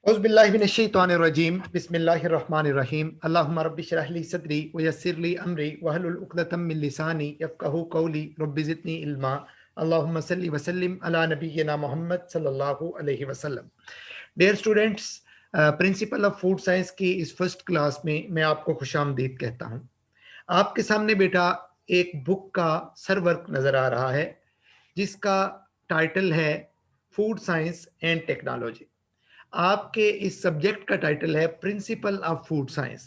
औज़ुबिल्लाहिमिनश्शैतानिर्रजीम बिस्मिल्लाहिर्रहमानिर्रहीम अल्लाहुम्मा रब्बि इश्रह ली सदरी व यस्सिर ली अमरी वहलुल उक़दतम मिन लिसानी यफ़क़हू क़ौली रब्बि ज़िदनी इल्मा अल्लाहुम्मा सल्लि व सल्लिम अला नबिय्यिना मुहम्मद सल्लल्लाहु अलैहि वसल्लम। Dear students, principle of food science की इस फर्स्ट क्लास में मैं आपको खुशामदीद कहता हूँ। आपके सामने बेटा एक बुक का सर वर्क नज़र आ रहा है जिसका टाइटल है फूड साइंस एंड टेक्नोलॉजी। आपके इस सब्जेक्ट का टाइटल है प्रिंसिपल ऑफ फूड साइंस।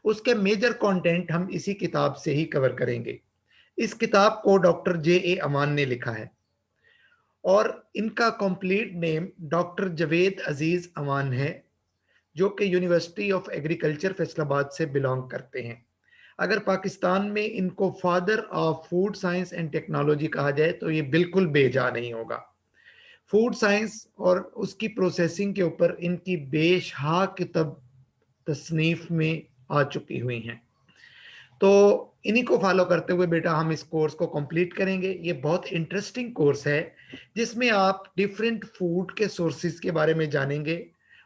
उसके मेजर कंटेंट हम इसी किताब से ही कवर करेंगे। इस किताब को डॉक्टर J.A. अमान ने लिखा है और इनका कंप्लीट नेम डॉक्टर जवेद अजीज अमान है, जो कि यूनिवर्सिटी ऑफ एग्रीकल्चर फैसलाबाद से बिलोंग करते हैं। अगर पाकिस्तान में इनको father of food science and technology कहा जाए तो ये बिल्कुल बेजा नहीं होगा। फूड साइंस और उसकी प्रोसेसिंग के ऊपर इनकी बेशहा किताब तसनीफ में आ चुकी हुई हैं। तो इन्हीं को फॉलो करते हुए बेटा हम इस कोर्स को कंप्लीट करेंगे। ये बहुत इंटरेस्टिंग कोर्स है जिसमें आप डिफरेंट फूड के सोर्सेज के बारे में जानेंगे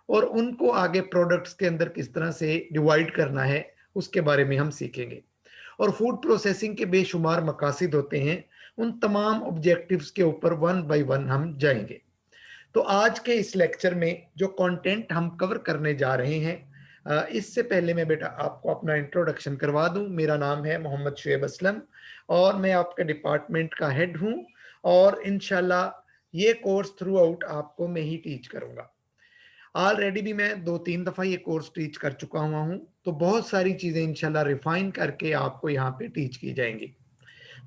और उनको आगे प्रोडक्ट्स के अंदर किस तरह से डिवाइड करना है उसके बारे में हम सीखेंगे। और फूड प्रोसेसिंग के बेशुमार मकासद होते हैं, उन तमाम ऑब्जेक्टिव्स के ऊपर वन बाय वन हम जाएंगे। तो आज के इस लेक्चर में जो कंटेंट हम कवर करने जा रहे हैं, इससे पहले मैं बेटा आपको अपना इंट्रोडक्शन करवा दूं। मेरा नाम है मोहम्मद शुएब असलम और मैं आपके डिपार्टमेंट का हेड हूं और इंशाल्लाह ये कोर्स थ्रू आउट आपको मैं ही टीच करूंगा। ऑलरेडी भी मैं 2-3 दफ़ा ये कोर्स टीच कर चुका हुआ हूं, तो बहुत सारी चीज़ें इंशाल्लाह रिफाइन करके आपको यहाँ पे टीच की जाएंगी।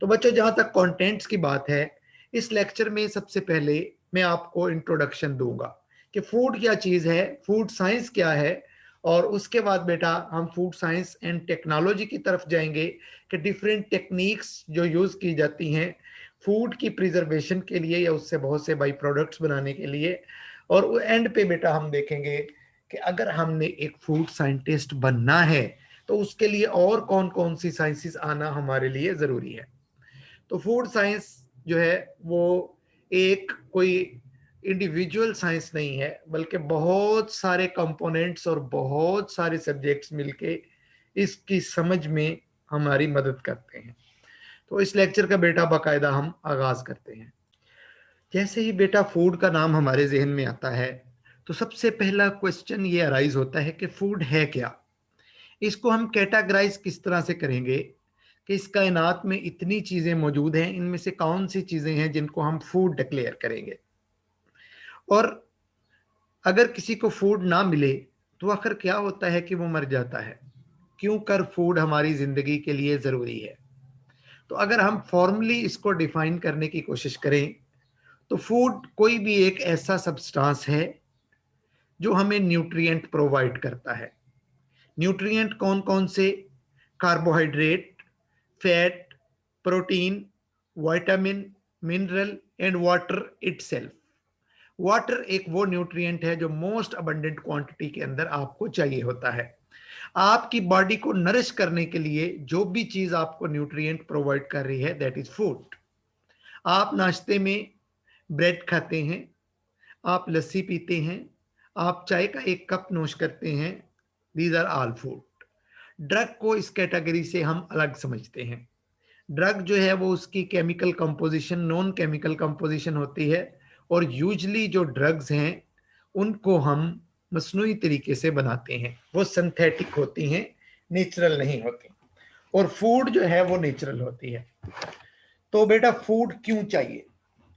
तो बच्चों, जहाँ तक कंटेंट्स की बात है, इस लेक्चर में सबसे पहले मैं आपको इंट्रोडक्शन दूंगा कि फूड क्या चीज़ है, फूड साइंस क्या है, और उसके बाद बेटा हम फूड साइंस एंड टेक्नोलॉजी की तरफ जाएंगे कि डिफरेंट टेक्निक्स जो यूज़ की जाती हैं फूड की प्रिजर्वेशन के लिए या उससे बहुत से बाई प्रोडक्ट्स बनाने के लिए। और एंड पे बेटा हम देखेंगे कि अगर हमने एक फूड साइंटिस्ट बनना है तो उसके लिए और कौन कौन सी साइंसेस आना हमारे लिए ज़रूरी है। तो फूड साइंस जो है वो एक कोई इंडिविजुअल साइंस नहीं है, बल्कि बहुत सारे कंपोनेंट्स और बहुत सारे सब्जेक्ट्स मिलके इसकी समझ में हमारी मदद करते हैं। तो इस लेक्चर का बेटा बाकायदा हम आगाज करते हैं। जैसे ही बेटा फूड का नाम हमारे जहन में आता है तो सबसे पहला क्वेश्चन ये अराइज होता है कि फूड है क्या। इसको हम कैटेगराइज किस तरह से करेंगे कि इस कायनात में इतनी चीजें मौजूद हैं, इनमें से कौन सी चीजें हैं जिनको हम फूड डिक्लेयर करेंगे। और अगर किसी को फूड ना मिले तो आखिर क्या होता है कि वो मर जाता है। क्यों कर फूड हमारी जिंदगी के लिए जरूरी है। तो अगर हम फॉर्मली इसको डिफाइन करने की कोशिश करें तो फूड कोई भी एक ऐसा सब्सटेंस है जो हमें न्यूट्रिएंट प्रोवाइड करता है। न्यूट्रिएंट कौन कौन से? Carbohydrate, fat, protein, vitamin, mineral and water itself. Water एक वो न्यूट्रिएंट है जो मोस्ट अबंडेंट क्वांटिटी के अंदर आपको चाहिए होता है। आपकी बॉडी को नरिश करने के लिए जो भी चीज आपको न्यूट्रिएंट प्रोवाइड कर रही है, दैट इज फूड। आप नाश्ते में ब्रेड खाते हैं, आप लस्सी पीते हैं, आप चाय का एक कप नोश करते हैं, these are all food. Drug को इस कैटेगरी से हम अलग समझते हैं। ड्रग जो है वो उसकी chemical composition non chemical composition होती है और यूजली जो ड्रग्स हैं उनको हम मसनूई तरीके से बनाते हैं, वो सिंथेटिक होती हैं, नेचुरल नहीं होती। और फूड जो है वो नेचुरल होती है। तो बेटा फूड क्यों चाहिए,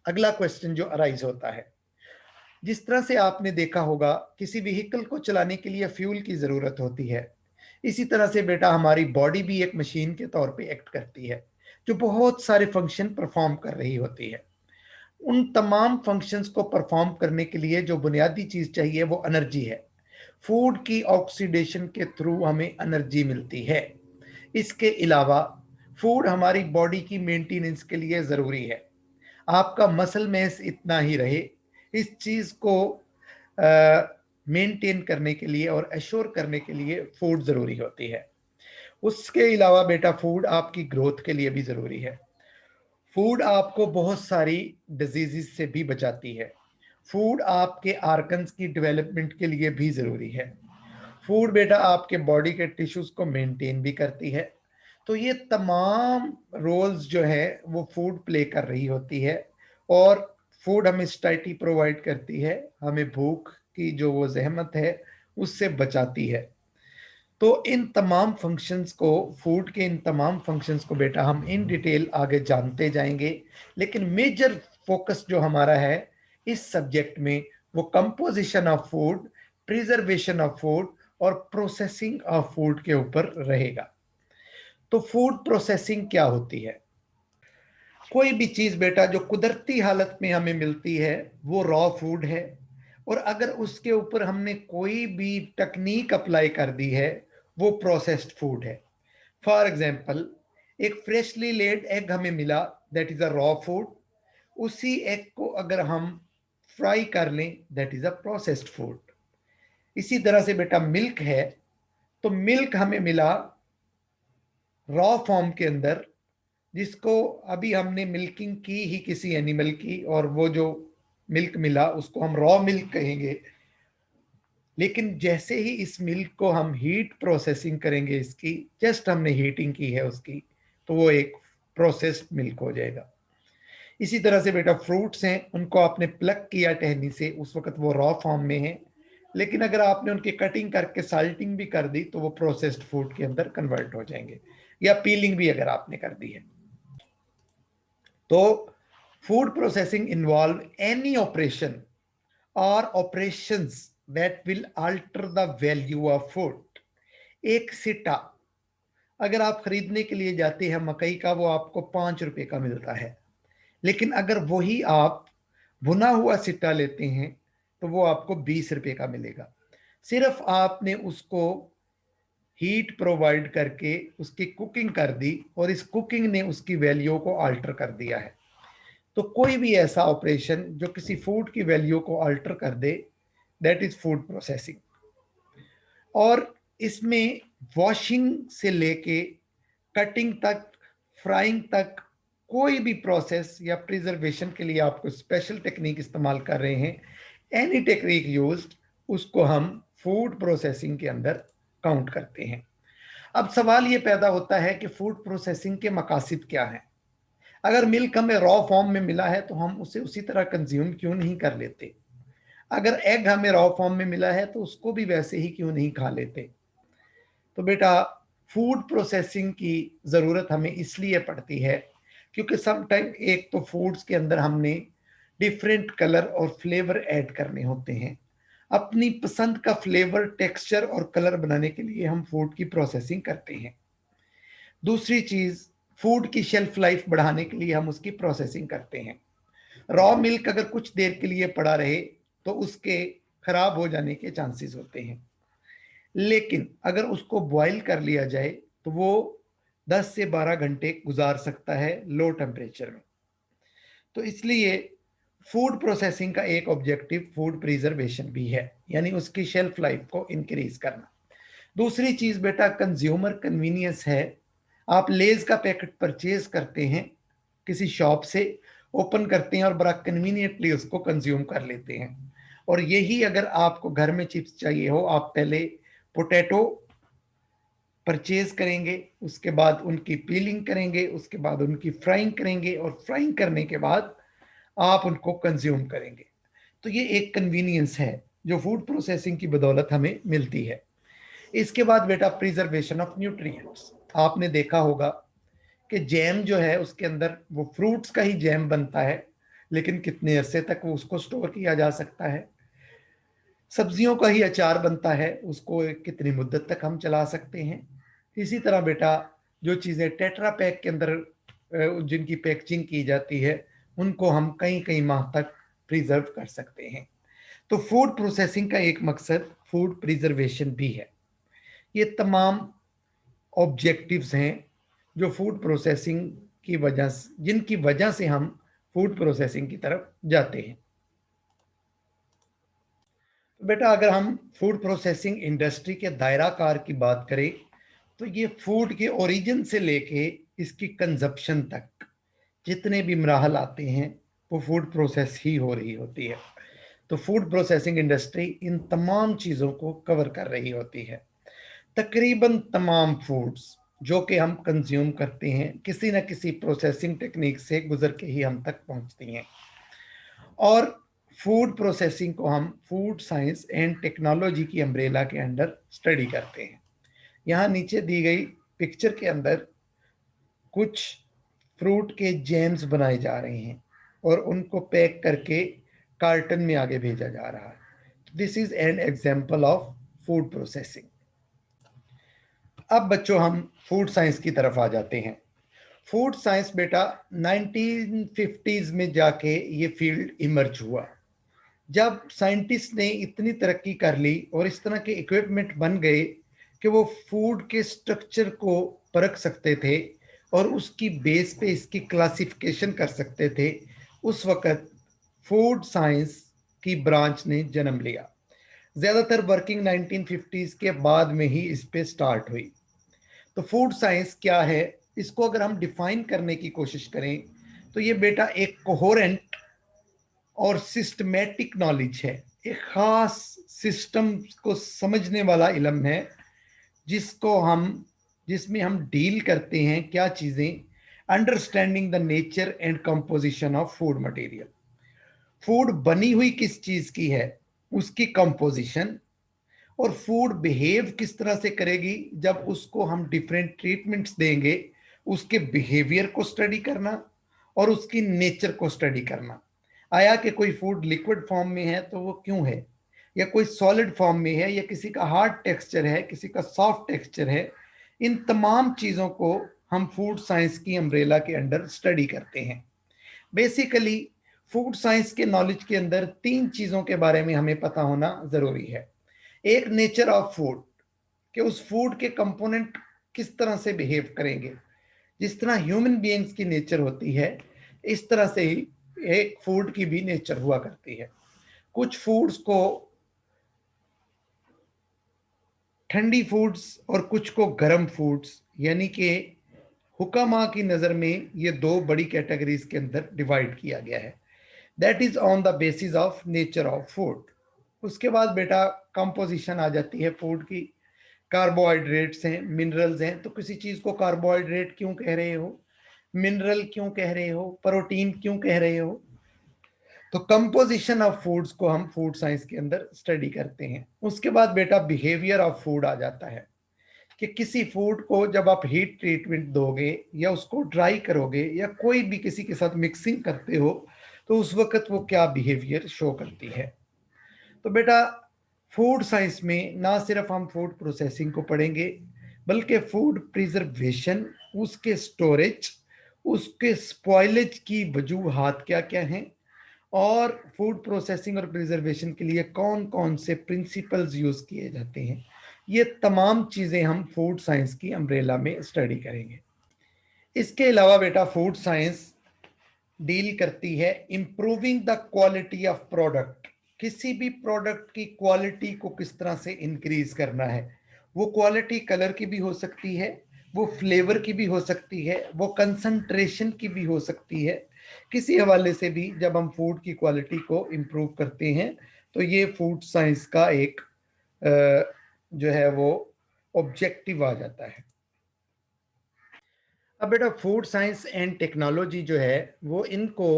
अगला क्वेश्चन जो अराइज होता है। जिस तरह से आपने देखा होगा किसी व्हीकल को चलाने के लिए फ्यूल की जरूरत होती है, इसी तरह से बेटा हमारी बॉडी भी एक मशीन के तौर पे एक्ट करती है जो बहुत सारे फंक्शन परफॉर्म कर रही होती है। उन तमाम फंक्शंस को परफॉर्म करने के लिए जो बुनियादी चीज चाहिए वो एनर्जी है। फूड की ऑक्सीडेशन के थ्रू हमें एनर्जी मिलती है। इसके अलावा फूड हमारी बॉडी की मेंटेनेंस के लिए ज़रूरी है। आपका मसल मेस इतना ही रहे, इस चीज़ को मेंटेन करने के लिए और एश्योर करने के लिए फूड ज़रूरी होती है। उसके अलावा बेटा फूड आपकी ग्रोथ के लिए भी ज़रूरी है। फूड आपको बहुत सारी डिजीज़ से भी बचाती है फूड आपके आर्गन्स की डेवलपमेंट के लिए भी जरूरी है। फूड बेटा आपके बॉडी के टिश्यूज को मेंटेन भी करती है। तो ये तमाम रोल्स जो है वो फूड प्ले कर रही होती है। और फूड हमें स्टाइटी प्रोवाइड करती है, हमें भूख की जो वो जहमत है उससे बचाती है। तो इन तमाम फंक्शंस को, फूड के इन तमाम फंक्शंस को बेटा हम इन डिटेल आगे जानते जाएंगे। लेकिन मेजर फोकस जो हमारा है इस सब्जेक्ट में वो composition of food, preservation of food और प्रोसेसिंग ऑफ फूड के ऊपर रहेगा। तो फूड प्रोसेसिंग क्या होती है? कोई भी चीज बेटा जो कुदरती हालत में हमें मिलती है वो रॉ फूड है। और अगर उसके ऊपर हमने कोई भी तकनीक अप्लाई कर दी है वो प्रोसेस्ड फूड है। फॉर एग्जाम्पल, एक फ्रेशली लेड एग हमें मिला, that is a raw food. उसी एग को अगर हम फ्राई कर लें, that is a processed food. इसी तरह से बेटा मिल्क है, तो मिल्क हमें मिला रॉ फॉर्म के अंदर, जिसको अभी हमने मिल्किंग की ही किसी एनिमल की, और वो जो मिल्क मिला उसको हम रॉ मिल्क कहेंगे। लेकिन जैसे ही इस मिल्क को हम हीट प्रोसेसिंग करेंगे, इसकी जस्ट हमने हीटिंग की है उसकी, तो वो एक प्रोसेस्ड मिल्क हो जाएगा। इसी तरह से बेटा फ्रूट्स हैं, उनको आपने प्लक किया टहनी से, उस वक्त वो रॉ फॉर्म में है। लेकिन अगर आपने उनकी कटिंग करके साल्टिंग भी कर दी तो वो प्रोसेस्ड फूड के अंदर कन्वर्ट हो जाएंगे, या पीलिंग भी अगर आपने कर दी है। तो food processing involve any operation or operations that will alter the value of food. एक सिटा अगर आप खरीदने के लिए जाते हैं मकई का, वो आपको 5 रुपए का मिलता है। लेकिन अगर वही आप भुना हुआ सिट्टा लेते हैं तो वो आपको 20 रुपए का मिलेगा। सिर्फ आपने उसको हीट प्रोवाइड करके उसकी कुकिंग कर दी, और इस कुकिंग ने उसकी वैल्यू को अल्टर कर दिया है। तो कोई भी ऐसा ऑपरेशन जो किसी फूड की वैल्यू को अल्टर कर दे, दैट इज फूड प्रोसेसिंग। और इसमें वॉशिंग से लेके कटिंग तक, फ्राइंग तक, कोई भी प्रोसेस या प्रिजर्वेशन के लिए आपको स्पेशल टेक्निक इस्तेमाल कर रहे हैं, एनी टेक्निक यूज्ड, उसको हम फूड प्रोसेसिंग के अंदर काउंट करते हैं। अब सवाल ये पैदा होता है कि फूड प्रोसेसिंग के मकासद क्या हैं? अगर मिल्क हमें रॉ फॉर्म में मिला है तो हम उसे उसी तरह कंज्यूम क्यों नहीं कर लेते? अगर एग हमें रॉ फॉर्म में मिला है तो उसको भी वैसे ही क्यों नहीं खा लेते? तो बेटा फूड प्रोसेसिंग की ज़रूरत हमें इसलिए पड़ती है क्योंकि समटाइम एक तो फूड्स के अंदर हमने डिफरेंट कलर और फ्लेवर ऐड करने होते हैं। अपनी पसंद का फ्लेवर, टेक्सचर और कलर बनाने के लिए हम फूड की प्रोसेसिंग करते हैं। दूसरी चीज़, फूड की शेल्फ लाइफ बढ़ाने के लिए हम उसकी प्रोसेसिंग करते हैं। रॉ मिल्क अगर कुछ देर के लिए पड़ा रहे तो उसके खराब हो जाने के चांसेस होते हैं। लेकिन अगर उसको बॉईल कर लिया जाए तो वो 10 से 12 घंटे गुजार सकता है लो टेम्परेचर में। तो इसलिए फूड प्रोसेसिंग का एक ऑब्जेक्टिव फूड प्रिजर्वेशन भी है, यानी उसकी शेल्फ लाइफ को इंक्रीज करना। दूसरी चीज बेटा कंज्यूमर कन्वीनियंस है। आप लेज का पैकेट परचेज करते हैं किसी शॉप से, ओपन करते हैं और बड़ा कन्वीनियंटली उसको कंज्यूम कर लेते हैं। और यही अगर आपको घर में चिप्स चाहिए हो, आप पहले पोटैटो परचेज करेंगे, उसके बाद उनकी पीलिंग करेंगे, उसके बाद उनकी फ्राइंग करेंगे, और फ्राइंग करने के बाद आप उनको कंज्यूम करेंगे। तो ये एक कन्वीनियंस है जो फूड प्रोसेसिंग की बदौलत हमें मिलती है। इसके बाद बेटा प्रिजर्वेशन ऑफ न्यूट्रिएंट्स। आपने देखा होगा कि जैम जो है उसके अंदर वो फ्रूट्स का ही जैम बनता है, लेकिन कितने अरसे तक वो उसको स्टोर किया जा सकता है। सब्जियों का ही अचार बनता है, उसको कितनी मुद्दत तक हम चला सकते हैं। इसी तरह बेटा जो चीज़ें टेट्रा पैक के अंदर जिनकी पैकेजिंग की जाती है, उनको हम कई कई माह तक प्रिजर्व कर सकते हैं। तो फूड प्रोसेसिंग का एक मकसद फूड प्रिजर्वेशन भी है। ये तमाम ऑब्जेक्टिव्स हैं जो फूड प्रोसेसिंग की वजह से, जिनकी वजह से हम फूड प्रोसेसिंग की तरफ जाते हैं। तो बेटा अगर हम फूड प्रोसेसिंग इंडस्ट्री के दायरा कार की बात करें तो ये फूड के ओरिजिन से लेके इसकी कंजप्शन तक जितने भी मराहल आते हैं वो फूड प्रोसेस ही हो रही होती है। तो फूड प्रोसेसिंग इंडस्ट्री इन तमाम चीज़ों को कवर कर रही होती है। तकरीबन तमाम फूड्स जो कि हम कंज्यूम करते हैं किसी न किसी प्रोसेसिंग टेक्निक से गुजर के ही हम तक पहुंचती हैं। और फूड प्रोसेसिंग को हम फूड साइंस एंड टेक्नोलॉजी की अम्ब्रेला के अंडर स्टडी करते हैं। यहाँ नीचे दी गई पिक्चर के अंदर कुछ फ्रूट के जैम्स बनाए जा रहे हैं और उनको पैक करके कार्टन में आगे भेजा जा रहा है। This is an example of food processing. अब बच्चों हम फूड साइंस की तरफ आ जाते हैं। फूड साइंस बेटा 1950s में जाके ये फील्ड इमर्ज हुआ, जब साइंटिस्ट ने इतनी तरक्की कर ली और इस तरह के इक्विपमेंट बन गए कि वो फूड के स्ट्रक्चर को परख सकते थे और उसकी बेस पे इसकी क्लासिफिकेशन कर सकते थे। उस वक़्त फूड साइंस की ब्रांच ने जन्म लिया। ज़्यादातर वर्किंग 1950s के बाद में ही इस पे स्टार्ट हुई। तो फूड साइंस क्या है, इसको अगर हम डिफाइन करने की कोशिश करें तो ये बेटा एक कोहेरेंट और सिस्टमैटिक नॉलेज है, एक खास सिस्टम को समझने वाला इल्म है जिसमें हम डील करते हैं क्या चीज़ें, understanding the nature and composition of food material. Food बनी हुई किस चीज़ की है, उसकी कंपोजिशन, और फूड बिहेव किस तरह से करेगी जब उसको हम डिफरेंट ट्रीटमेंट्स देंगे, उसके बिहेवियर को स्टडी करना और उसकी नेचर को स्टडी करना। आया कि कोई फूड लिक्विड फॉर्म में है तो वो क्यों है, या कोई सॉलिड फॉर्म में है, या किसी का हार्ड टेक्सचर है, किसी का सॉफ्ट टेक्सचर है। इन तमाम चीज़ों को हम फूड साइंस की अम्ब्रेला के अंडर स्टडी करते हैं। बेसिकली फूड साइंस के नॉलेज के अंदर तीन चीज़ों के बारे में हमें पता होना ज़रूरी है। एक, नेचर ऑफ फूड, कि उस फूड के कंपोनेंट किस तरह से बिहेव करेंगे। जिस तरह ह्यूमन बीइंग्स की नेचर होती है, इस तरह से ही एक फूड की भी नेचर हुआ करती है। कुछ फूड्स को ठंडी फूड्स और कुछ को गर्म फूड्स, यानी कि हुक्मा की नज़र में ये दो बड़ी कैटेगरीज के अंदर डिवाइड किया गया है। That is on the basis of nature of food. उसके बाद बेटा कंपोजिशन आ जाती है फूड की। कार्बोहाइड्रेट्स हैं, मिनरल्स हैं, तो किसी चीज़ को कार्बोहाइड्रेट क्यों कह रहे हो, मिनरल क्यों कह रहे हो, प्रोटीन क्यों कह रहे हो। तो कंपोजिशन ऑफ फूड्स को हम फूड साइंस के अंदर स्टडी करते हैं। उसके बाद बेटा बिहेवियर ऑफ फूड आ जाता है कि किसी फूड को जब आप हीट ट्रीटमेंट दोगे या उसको ड्राई करोगे या कोई भी किसी के साथ मिक्सिंग करते हो तो उस वक्त वो क्या बिहेवियर शो करती है। तो बेटा फूड साइंस में ना सिर्फ हम फूड प्रोसेसिंग को पढ़ेंगे बल्कि फूड प्रिजर्वेशन, उसके स्टोरेज, उसके स्पॉइलेज की वजूहात क्या क्या हैं, और फूड प्रोसेसिंग और प्रिजर्वेशन के लिए कौन कौन से प्रिंसिपल्स यूज किए जाते हैं, ये तमाम चीज़ें हम फूड साइंस की अम्ब्रेला में स्टडी करेंगे। इसके अलावा बेटा फूड साइंस डील करती है improving the quality of product. किसी भी प्रोडक्ट की क्वालिटी को किस तरह से इंक्रीज करना है। वो क्वालिटी कलर की भी हो सकती है, वो फ्लेवर की भी हो सकती है, वो कंसंट्रेशन की भी हो सकती है। किसी हवाले से भी जब हम फूड की क्वालिटी को इम्प्रूव करते हैं तो ये फूड साइंस का एक जो है वो ऑब्जेक्टिव आ जाता है। अब बेटा फूड साइंस एंड टेक्नोलॉजी जो है वो इनको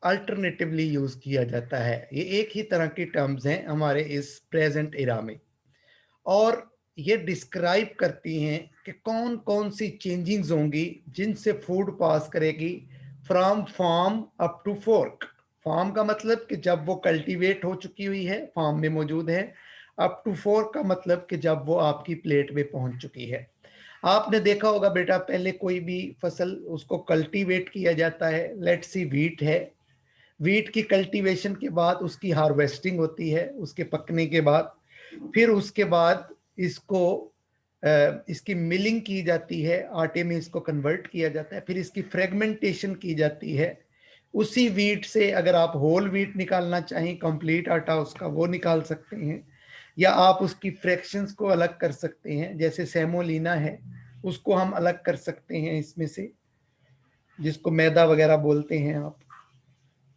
अल्टरनेटिवली यूज़ किया जाता है। ये एक ही तरह की टर्म्स हैं हमारे इस प्रेजेंट इरा में, और ये डिस्क्राइब करती हैं कि कौन कौन सी चेंजिंग्स होंगी जिनसे फूड पास करेगी from farm up to fork. Farm का मतलब कि जब वो कल्टीवेट हो चुकी हुई है, फार्म में मौजूद है। अप टू फोर्क का मतलब कि जब वो आपकी प्लेट में पहुंच चुकी है। आपने देखा होगा बेटा, पहले कोई भी फसल उसको कल्टीवेट किया जाता है। लेट्स सी वीट है, वीट की कल्टीवेशन के बाद उसकी हार्वेस्टिंग होती है, उसके पकने के बाद फिर उसके बाद इसको इसकी मिलिंग की जाती है, आटे में इसको कन्वर्ट किया जाता है, फिर इसकी फ्रेगमेंटेशन की जाती है। उसी वीट से अगर आप होल वीट निकालना चाहें, कंप्लीट आटा उसका, वो निकाल सकते हैं, या आप उसकी फ्रैक्शंस को अलग कर सकते हैं। जैसे सेमोलिना है, उसको हम अलग कर सकते हैं इसमें से, जिसको मैदा वगैरह बोलते हैं आप।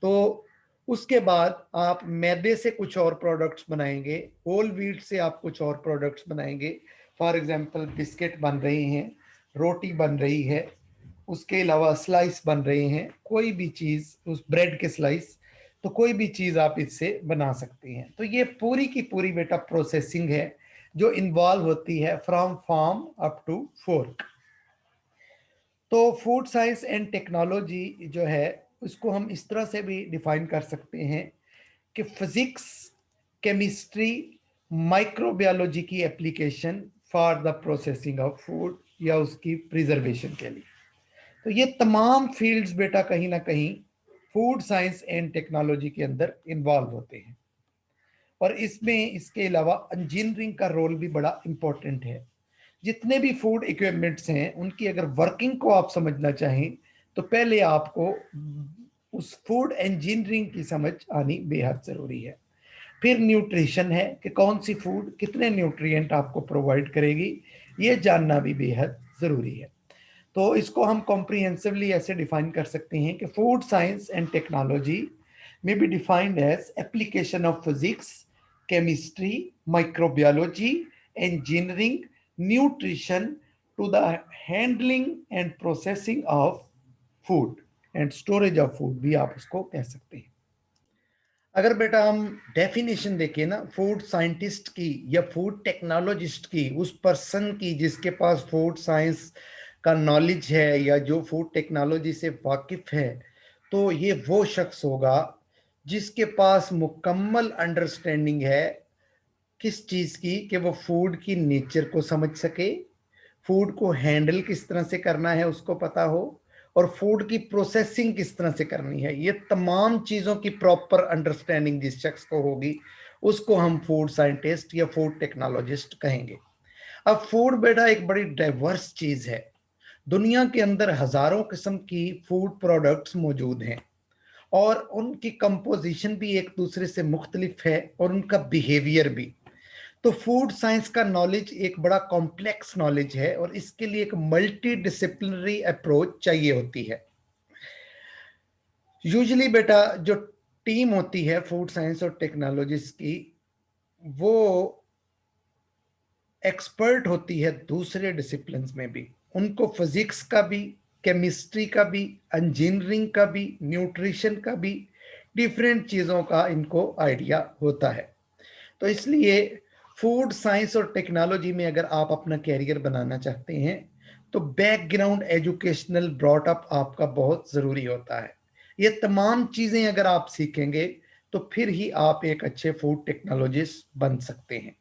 तो उसके बाद आप मैदे से कुछ और प्रोडक्ट्स बनाएंगे, होल व्हीट से आप कुछ और प्रोडक्ट्स बनाएंगे। फॉर एग्जांपल बिस्किट बन रही हैं, रोटी बन रही है, उसके अलावा स्लाइस बन रहे हैं, कोई भी चीज़, उस ब्रेड के स्लाइस, तो कोई भी चीज़ आप इससे बना सकते हैं। तो ये पूरी की पूरी बेटा प्रोसेसिंग है जो इन्वॉल्व होती है from farm up to fork. तो फूड साइंस एंड टेक्नोलॉजी जो है उसको हम इस तरह से भी डिफाइन कर सकते हैं कि फिजिक्स, केमिस्ट्री, माइक्रोबायोलॉजी की application for the processing of food या उसकी प्रिजर्वेशन के लिए। तो ये तमाम फील्ड्स बेटा कहीं ना कहीं फूड साइंस एंड टेक्नोलॉजी के अंदर इन्वॉल्व होते हैं। और इसमें इसके अलावा इंजीनियरिंग का रोल भी बड़ा इंपॉर्टेंट है। जितने भी फूड इक्विपमेंट्स हैं उनकी अगर वर्किंग को आप समझना चाहें तो पहले आपको उस फूड इंजीनियरिंग की समझ आनी बेहद जरूरी है। फिर न्यूट्रिशन है कि कौन सी फूड कितने न्यूट्रिएंट आपको प्रोवाइड करेगी, ये जानना भी बेहद जरूरी है। तो इसको हम कॉम्प्रिहेंसिवली ऐसे डिफाइन कर सकते हैं कि फूड साइंस एंड टेक्नोलॉजी में be defined as application of physics, chemistry, microbiology, engineering, nutrition to the handling and processing of food and storage of food भी आप उसको कह सकते हैं। अगर बेटा हम डेफिनेशन देखें ना फूड साइंटिस्ट की या फूड टेक्नोलॉजिस्ट की, उस पर्सन की जिसके पास फूड साइंस का नॉलेज है या जो फूड टेक्नोलॉजी से वाकिफ है, तो ये वो शख्स होगा जिसके पास मुकम्मल अंडरस्टैंडिंग है किस चीज की, कि वो फूड की नेचर को समझ सके, फूड को हैंडल किस तरह से करना है उसको पता हो, और फूड की प्रोसेसिंग किस तरह से करनी है। ये तमाम चीजों की प्रॉपर अंडरस्टैंडिंग जिस शख्स को होगी उसको हम फूड साइंटिस्ट या फूड टेक्नोलॉजिस्ट कहेंगे। अब फूड बेटा एक बड़ी डाइवर्स चीज है। दुनिया के अंदर हजारों किस्म की फूड प्रोडक्ट्स मौजूद हैं और उनकी कंपोजिशन भी एक दूसरे से मुख्तलिफ है और उनका बिहेवियर भी। तो फूड साइंस का नॉलेज एक बड़ा कॉम्प्लेक्स नॉलेज है और इसके लिए एक मल्टी डिसिप्लिनरी अप्रोच चाहिए होती है। यूजुअली बेटा जो टीम होती है फूड साइंस और टेक्नोलॉजीज की, वो एक्सपर्ट होती है दूसरे डिसिप्लिन में भी। उनको फिजिक्स का भी, केमिस्ट्री का भी, इंजीनियरिंग का भी, न्यूट्रिशन का भी, डिफरेंट चीज़ों का इनको आइडिया होता है। तो इसलिए फूड साइंस और टेक्नोलॉजी में अगर आप अपना कैरियर बनाना चाहते हैं तो बैकग्राउंड एजुकेशनल ब्रॉट अप आपका बहुत ज़रूरी होता है। ये तमाम चीज़ें अगर आप सीखेंगे तो फिर ही आप एक अच्छे फूड टेक्नोलॉजिस्ट बन सकते हैं।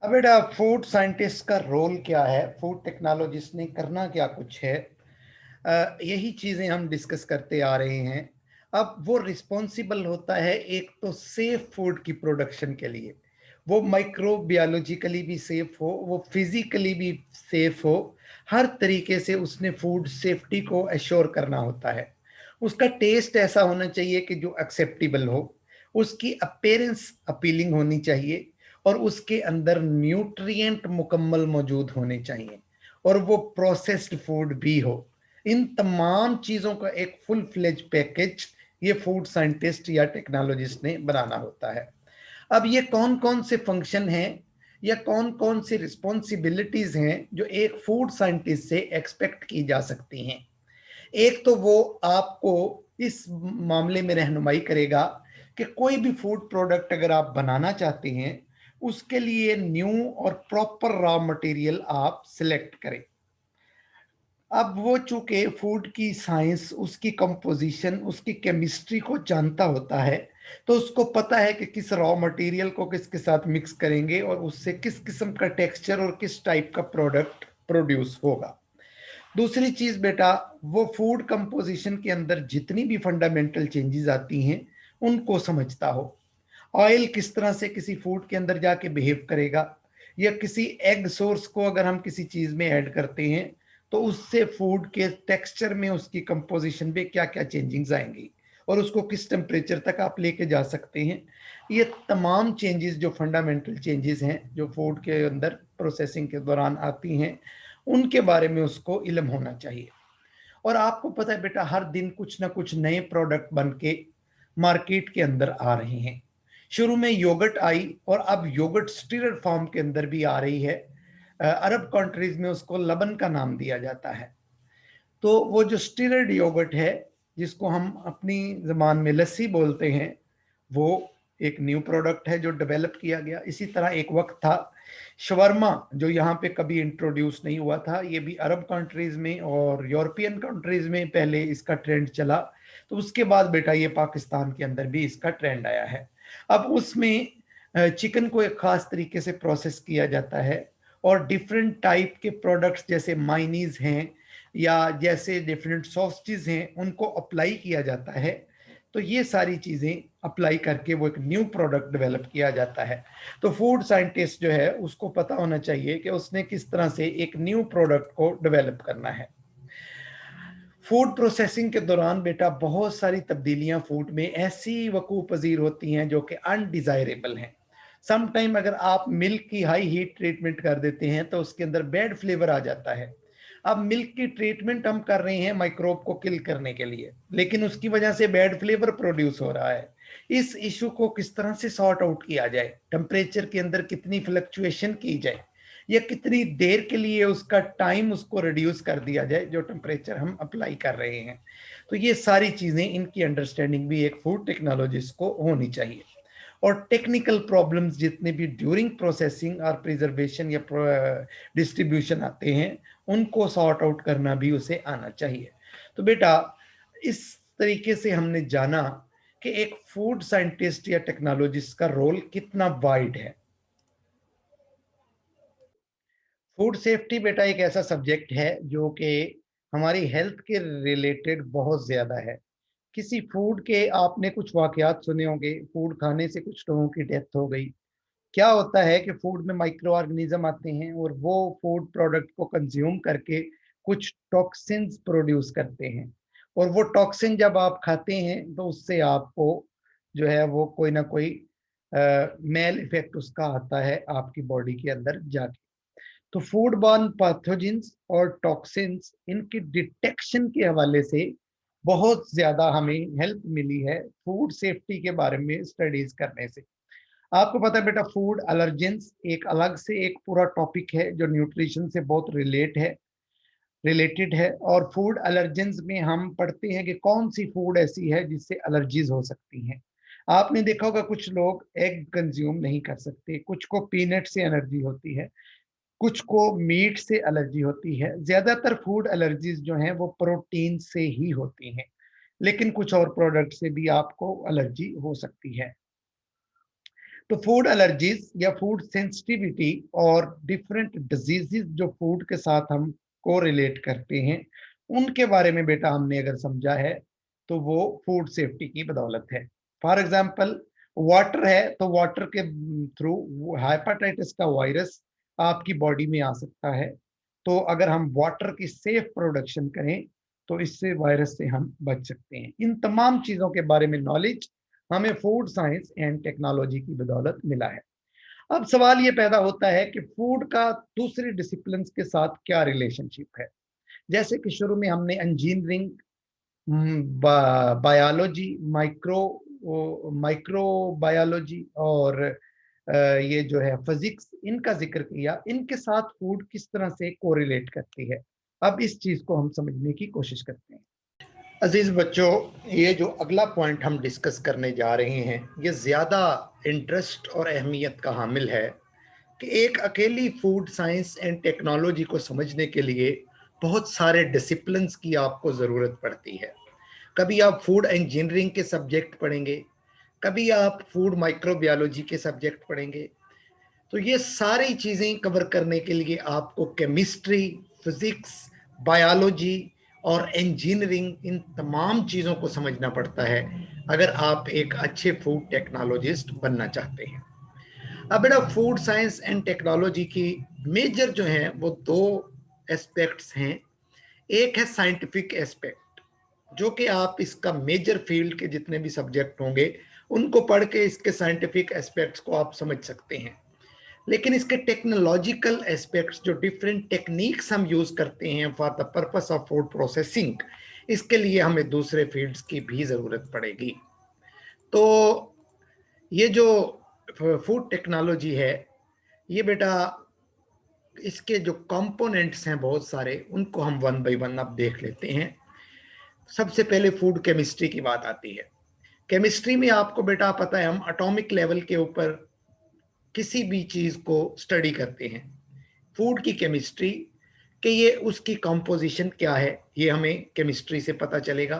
अब बेटा फूड साइंटिस्ट का रोल क्या है, फूड टेक्नोलॉजिस्ट ने करना क्या कुछ है, यही चीज़ें हम डिस्कस करते आ रहे हैं। अब वो रिस्पॉन्सिबल होता है एक तो सेफ फूड की प्रोडक्शन के लिए, वो माइक्रोबायोलॉजिकली भी सेफ हो, वो फिजिकली भी सेफ हो, हर तरीके से उसने फूड सेफ्टी को एश्योर करना होता है। उसका टेस्ट ऐसा होना चाहिए कि जो एक्सेप्टेबल हो, उसकी अपीयरेंस अपीलिंग होनी चाहिए और उसके अंदर न्यूट्रिएंट मुकम्मल मौजूद होने चाहिए और वो प्रोसेस्ड फूड भी हो। इन तमाम चीज़ों का एक फुल फ्लेज पैकेज ये फूड साइंटिस्ट या टेक्नोलॉजिस्ट ने बनाना होता है। अब ये कौन कौन से फंक्शन हैं या कौन कौन सी रिस्पॉन्सिबिलिटीज हैं जो एक फूड साइंटिस्ट से एक्सपेक्ट की जा सकती हैं। एक तो वो आपको इस मामले में रहनुमाई करेगा कि कोई भी फूड प्रोडक्ट अगर आप बनाना चाहते हैं उसके लिए न्यू और प्रॉपर रॉ मटेरियल आप सिलेक्ट करें। अब वो चूंकि फूड की साइंस, उसकी कंपोजिशन, उसकी केमिस्ट्री को जानता होता है, तो उसको पता है कि किस रॉ मटेरियल को किसके साथ मिक्स करेंगे और उससे किस किस्म का टेक्सचर और किस टाइप का प्रोडक्ट प्रोड्यूस होगा। दूसरी चीज बेटा, वो फूड कंपोजिशन के अंदर जितनी भी फंडामेंटल चेंजेस आती हैं उनको समझता हो। ऑयल किस तरह से किसी फूड के अंदर जाके बिहेव करेगा, या किसी एग सोर्स को अगर हम किसी चीज में ऐड करते हैं तो उससे फूड के टेक्सचर में, उसकी कंपोजिशन में क्या क्या चेंजिंग्स आएंगी और उसको किस टेम्परेचर तक आप लेके जा सकते हैं। ये तमाम चेंजेस जो फंडामेंटल चेंजेस हैं जो फूड के अंदर प्रोसेसिंग के दौरान आती हैं, उनके बारे में उसको इल्म होना चाहिए। और आपको पता है बेटा, हर दिन कुछ ना कुछ नए प्रोडक्ट बन के मार्केट के अंदर आ रहे हैं। शुरू में योगर्ट आई और अब योगर्ट स्टीरर फॉर्म के अंदर भी आ रही है। अरब कंट्रीज में उसको लबन का नाम दिया जाता है। तो वो जो स्टीरर्ड योगर्ट है, जिसको हम अपनी ज़बान में लस्सी बोलते हैं, वो एक न्यू प्रोडक्ट है जो डेवलप किया गया। इसी तरह एक वक्त था शवरमा, जो यहाँ पे कभी इंट्रोड्यूस नहीं हुआ था। ये भी अरब कंट्रीज में और यूरोपियन कंट्रीज में पहले इसका ट्रेंड चला, तो उसके बाद बेटा ये पाकिस्तान के अंदर भी इसका ट्रेंड आया है। अब उसमें चिकन को एक खास तरीके से प्रोसेस किया जाता है और डिफरेंट टाइप के प्रोडक्ट्स जैसे मायनीज हैं या जैसे डिफरेंट सॉसेजेस हैं उनको अप्लाई किया जाता है। तो ये सारी चीज़ें अप्लाई करके वो एक न्यू प्रोडक्ट डेवलप किया जाता है। तो फूड साइंटिस्ट जो है उसको पता होना चाहिए कि उसने किस तरह से एक न्यू प्रोडक्ट को डेवलप करना है। फूड प्रोसेसिंग के दौरान बेटा बहुत सारी तब्दीलियां फूड में ऐसी वकूअ पजीर होती हैं जो कि अनडिजायरेबल हैं। समटाइम अगर आप मिल्क की हाई हीट ट्रीटमेंट कर देते हैं तो उसके अंदर बैड फ्लेवर आ जाता है। अब मिल्क की ट्रीटमेंट हम कर रहे हैं माइक्रोब को किल करने के लिए, लेकिन उसकी वजह से बैड फ्लेवर प्रोड्यूस हो रहा है। इस इशू को किस तरह से सॉर्ट आउट किया जाए, टेम्परेचर के अंदर कितनी फ्लक्चुएशन की जाए या कितनी देर के लिए उसका टाइम उसको रिड्यूस कर दिया जाए जो टेम्परेचर हम अप्लाई कर रहे हैं। तो ये सारी चीज़ें, इनकी अंडरस्टैंडिंग भी एक फूड टेक्नोलॉजिस्ट को होनी चाहिए। और टेक्निकल प्रॉब्लम्स जितने भी ड्यूरिंग प्रोसेसिंग और प्रिजर्वेशन या डिस्ट्रीब्यूशन आते हैं उनको सॉर्ट आउट करना भी उसे आना चाहिए। तो बेटा इस तरीके से हमने जाना कि एक फूड साइंटिस्ट या टेक्नोलॉजिस्ट का रोल कितना वाइड है। फूड सेफ्टी बेटा एक ऐसा सब्जेक्ट है जो कि हमारी हेल्थ के रिलेटेड बहुत ज्यादा है। किसी फूड के आपने कुछ वाकयात सुने होंगे, फूड खाने से कुछ लोगों की डेथ हो गई। क्या होता है कि फूड में माइक्रो ऑर्गेनिज्म आते हैं और वो फूड प्रोडक्ट को कंज्यूम करके कुछ टॉक्सिन्स प्रोड्यूस करते हैं, और वो टॉक्सिन जब आप खाते हैं तो उससे आपको जो है वो कोई ना कोई मेल इफेक्ट उसका आता है आपकी बॉडी के अंदर जाके। तो फूड बॉर्न पैथोजेंस और टॉक्सिन्स, इनकी डिटेक्शन के हवाले से बहुत ज्यादा हमें हेल्प मिली है फूड सेफ्टी के बारे में स्टडीज करने से। आपको पता है बेटा, फूड एलर्जेंस एक अलग से एक पूरा टॉपिक है जो न्यूट्रिशन से बहुत रिलेटेड है। और फूड एलर्जेंस में हम पढ़ते हैं कि कौन सी फूड ऐसी है जिससे एलर्जीज हो सकती हैं। आपने देखा होगा कुछ लोग एग कंज्यूम नहीं कर सकते, कुछ को पीनट से एलर्जी होती है, कुछ को मीट से एलर्जी होती है। ज्यादातर फूड एलर्जीज जो हैं वो प्रोटीन से ही होती हैं, लेकिन कुछ और प्रोडक्ट से भी आपको एलर्जी हो सकती है। तो फूड एलर्जीज या फूड सेंसिटिविटी और डिफरेंट डिजीजेस जो फूड के साथ हम को रिलेट करते हैं, उनके बारे में बेटा हमने अगर समझा है तो वो फूड सेफ्टी की बदौलत है। फॉर एग्जांपल वाटर है, तो वाटर के थ्रू हेपेटाइटिस का वायरस आपकी बॉडी में आ सकता है। तो अगर हम वाटर की सेफ प्रोडक्शन करें तो इससे वायरस से हम बच सकते हैं। इन तमाम चीजों के बारे में नॉलेज हमें फूड साइंस एंड टेक्नोलॉजी की बदौलत मिला है। अब सवाल ये पैदा होता है कि फूड का दूसरी डिसिप्लिन के साथ क्या रिलेशनशिप है। जैसे कि शुरू में हमने इंजीनियरिंग, बायोलॉजी, माइक्रोबायोलॉजी और ये जो है फिजिक्स, इनका जिक्र किया। इनके साथ फूड किस तरह से कोरिलेट करती है, अब इस चीज को हम समझने की कोशिश करते हैं। अजीज बच्चों, ये जो अगला पॉइंट हम डिस्कस करने जा रहे हैं ये ज़्यादा इंटरेस्ट और अहमियत का हामिल है कि एक अकेली फूड साइंस एंड टेक्नोलॉजी को समझने के लिए बहुत सारे डिसिप्लिन्स की आपको ज़रूरत पड़ती है। कभी आप फूड इंजीनियरिंग के सब्जेक्ट पढ़ेंगे, कभी आप फूड माइक्रोबायोलॉजी के सब्जेक्ट पढ़ेंगे। तो ये सारी चीज़ें कवर करने के लिए आपको केमिस्ट्री, फिजिक्स, बायोलॉजी और इंजीनियरिंग, इन तमाम चीज़ों को समझना पड़ता है अगर आप एक अच्छे फूड टेक्नोलॉजिस्ट बनना चाहते हैं। अब बेटा फूड साइंस एंड टेक्नोलॉजी की मेजर जो हैं वो दो एस्पेक्ट्स हैं। एक है साइंटिफिक एस्पेक्ट, जो कि आप इसका मेजर फील्ड के जितने भी सब्जेक्ट होंगे उनको पढ़ के इसके साइंटिफिक एस्पेक्ट्स को आप समझ सकते हैं। लेकिन इसके टेक्नोलॉजिकल एस्पेक्ट्स, जो डिफरेंट टेक्निक्स हम यूज करते हैं for the purpose of food processing, इसके लिए हमें दूसरे फील्ड्स की भी जरूरत पड़ेगी। तो ये जो फूड टेक्नोलॉजी है, ये बेटा इसके जो कंपोनेंट्स हैं बहुत सारे, उनको हम वन बाय वन अब देख लेते हैं। सबसे पहले फूड केमिस्ट्री की बात आती है। केमिस्ट्री में आपको बेटा पता है, हम एटॉमिक लेवल के ऊपर किसी भी चीज को स्टडी करते हैं। फूड की केमिस्ट्री कि ये उसकी कंपोजिशन क्या है, ये हमें केमिस्ट्री से पता चलेगा।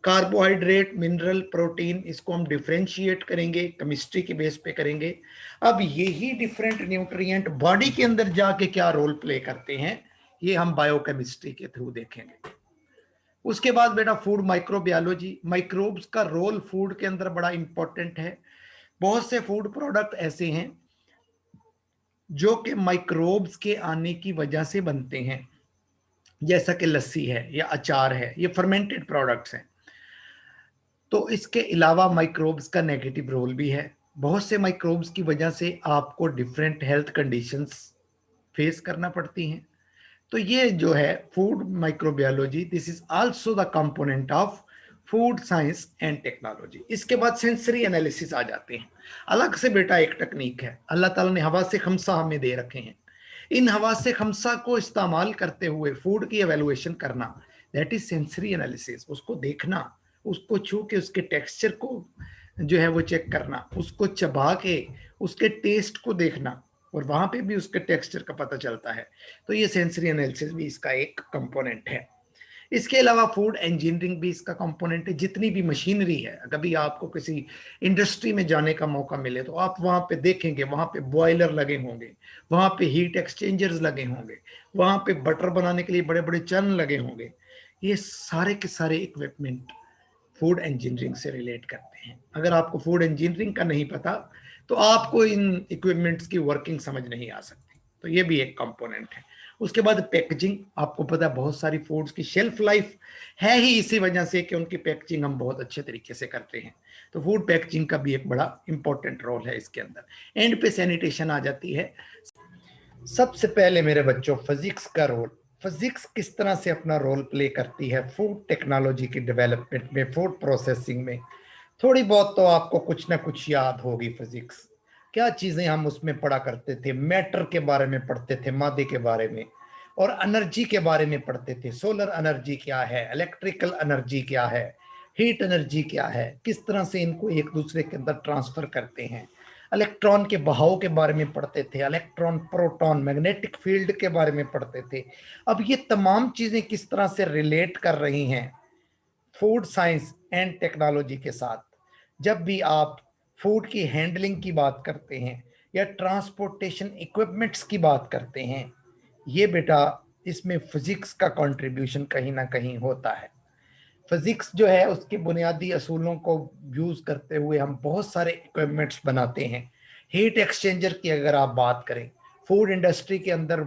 कार्बोहाइड्रेट, मिनरल, प्रोटीन, इसको हम डिफरेंशिएट करेंगे, केमिस्ट्री के बेस पे करेंगे। अब यही डिफरेंट न्यूट्रिएंट बॉडी के अंदर जाके क्या रोल प्ले करते हैं, ये हम बायोकेमिस्ट्री के थ्रू देखेंगे। उसके बाद बेटा फूड माइक्रोबायोलॉजी, माइक्रोब्स का रोल फूड के अंदर बड़ा इंपॉर्टेंट है। बहुत से फूड प्रोडक्ट ऐसे हैं जो कि माइक्रोब्स के आने की वजह से बनते हैं, जैसा कि लस्सी है या अचार है, ये फर्मेंटेड प्रोडक्ट्स हैं। तो इसके अलावा माइक्रोब्स का नेगेटिव रोल भी है। बहुत से माइक्रोब्स की वजह से आपको डिफरेंट हेल्थ कंडीशंस फेस करना पड़ती हैं। तो ये जो है food microbiology, this is also the component of food science and technology. इसके बाद सेंसरी एनालिसिस आ जाते हैं। अलग से बेटा एक टेक्निक है, अल्लाह ताला ने हवा से खमसा हमें दे रखे हैं। इन हवा से खमसा को इस्तेमाल करते हुए फूड की एवेल्युएशन करना, दैट इज सेंसरी एनालिसिस। उसको देखना, उसको छू के उसके टेक्सचर को जो है वो चेक करना, उसको चबा के उसके टेस्ट को देखना, और वहां पे भी उसके टेक्सचर का पता चलता है। तो ये सेंसरी एनालिसिस भी इसका एक कंपोनेंट है। इसके अलावा फूड इंजीनियरिंग भी इसका कंपोनेंट है। जितनी भी मशीनरी है, कभी आपको किसी इंडस्ट्री में जाने का मौका मिले तो आप वहां पे देखेंगे, वहां पे बॉयलर लगे होंगे, वहां पे हीट एक्सचेंजर्स लगे होंगे, वहां पे बटर बनाने के लिए बड़े बड़े चर्न लगे होंगे। ये सारे के सारे इक्विपमेंट फूड इंजीनियरिंग से रिलेट करते हैं। अगर आपको फूड इंजीनियरिंग का नहीं पता तो आपको इन इक्विपमेंट्स की वर्किंग समझ नहीं आ सकती। तो ये भी एक कंपोनेंट है। उसके बाद पैकेजिंग, आपको पता है बहुत सारी फूड्स की शेल्फ लाइफ है ही इसी वजह से कि उनकी पैकेजिंग हम बहुत अच्छे तरीके से करते हैं। तो फूड पैकेजिंग का भी एक बड़ा इंपॉर्टेंट रोल है इसके अंदर। एंड पे सैनिटेशन आ जाती है। सबसे पहले मेरे बच्चों, फिजिक्स का रोल। फिजिक्स किस तरह से अपना रोल प्ले करती है फूड टेक्नोलॉजी की डेवलपमेंट में, फूड प्रोसेसिंग में। थोड़ी बहुत तो आपको कुछ ना कुछ याद होगी। फिजिक्स क्या चीजें हम उसमें पढ़ा करते थे, मैटर के बारे में पढ़ते थे, मादे के बारे में, और एनर्जी के बारे में पढ़ते थे। सोलर एनर्जी क्या है, इलेक्ट्रिकल एनर्जी क्या है, हीट एनर्जी क्या है, किस तरह से इनको एक दूसरे के अंदर ट्रांसफर करते हैं। इलेक्ट्रॉन के बहाव के बारे में पढ़ते थे, इलेक्ट्रॉन, प्रोटॉन, मैग्नेटिक फील्ड के बारे में पढ़ते थे। अब ये तमाम चीजें किस तरह से रिलेट कर रही हैं फूड साइंस एंड टेक्नोलॉजी के साथ। जब भी आप फूड की हैंडलिंग की बात करते हैं या ट्रांसपोर्टेशन इक्विपमेंट्स की बात करते हैं, ये बेटा इसमें फिजिक्स का कंट्रीब्यूशन कहीं ना कहीं होता है। फिजिक्स जो है उसके बुनियादी असूलों को यूज करते हुए हम बहुत सारे इक्विपमेंट्स बनाते हैं। हीट एक्सचेंजर की अगर आप बात करें, फूड इंडस्ट्री के अंदर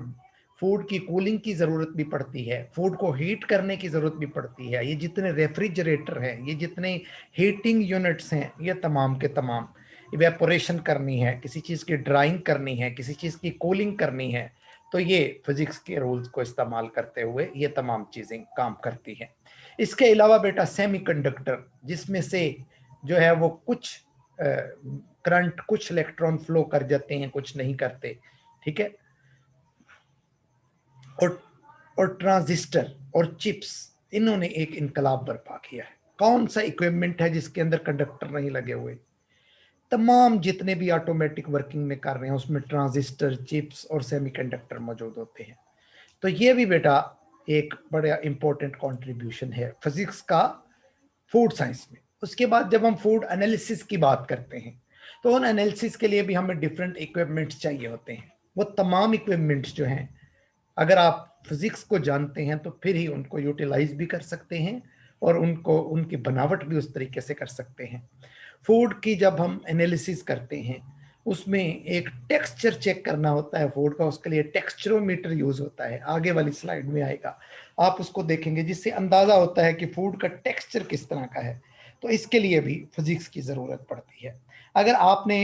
फूड की कूलिंग की जरूरत भी पड़ती है, फूड को हीट करने की जरूरत भी पड़ती है। ये जितने रेफ्रिजरेटर हैं, ये जितने हीटिंग यूनिट्स हैं, ये तमाम के तमाम, इवेपोरेशन करनी है, किसी चीज़ की ड्राइंग करनी है, किसी चीज़ की कूलिंग करनी है, तो ये फिजिक्स के रूल्स को इस्तेमाल करते हुए ये तमाम चीज़ें काम करती हैं। इसके अलावा बेटा सेमीकंडक्टर, जिसमें से जो है वो कुछ करंट, कुछ इलेक्ट्रॉन फ्लो कर जाते हैं, कुछ नहीं करते, ठीक है। और और ट्रांजिस्टर और चिप्स, इन्होंने एक इनकलाब बर्पा किया है। कौन सा इक्विपमेंट है जिसके अंदर कंडक्टर नहीं लगे हुए? तमाम जितने भी ऑटोमेटिक वर्किंग में कर रहे हैं उसमें ट्रांजिस्टर, चिप्स और सेमीकंडक्टर मौजूद होते हैं। तो ये भी बेटा एक बड़ा इंपॉर्टेंट कंट्रीब्यूशन है फिजिक्स का फूड साइंस में। उसके बाद जब हम फूड एनालिसिस की बात करते हैं तो उन एनालिसिस के लिए भी हमें डिफरेंट इक्विपमेंट्स चाहिए होते हैं। वो तमाम इक्विपमेंट्स जो हैं, अगर आप फिजिक्स को जानते हैं तो फिर ही उनको यूटिलाइज भी कर सकते हैं और उनको, उनकी बनावट भी उस तरीके से कर सकते हैं। फूड की जब हम एनालिसिस करते हैं उसमें एक टेक्सचर चेक करना होता है फूड का, उसके लिए टेक्सचरोमीटर यूज होता है, आगे वाली स्लाइड में आएगा, आप उसको देखेंगे, जिससे अंदाजा होता है कि फूड का टेक्सचर किस तरह का है। तो इसके लिए भी फिजिक्स की जरूरत पड़ती है। अगर आपने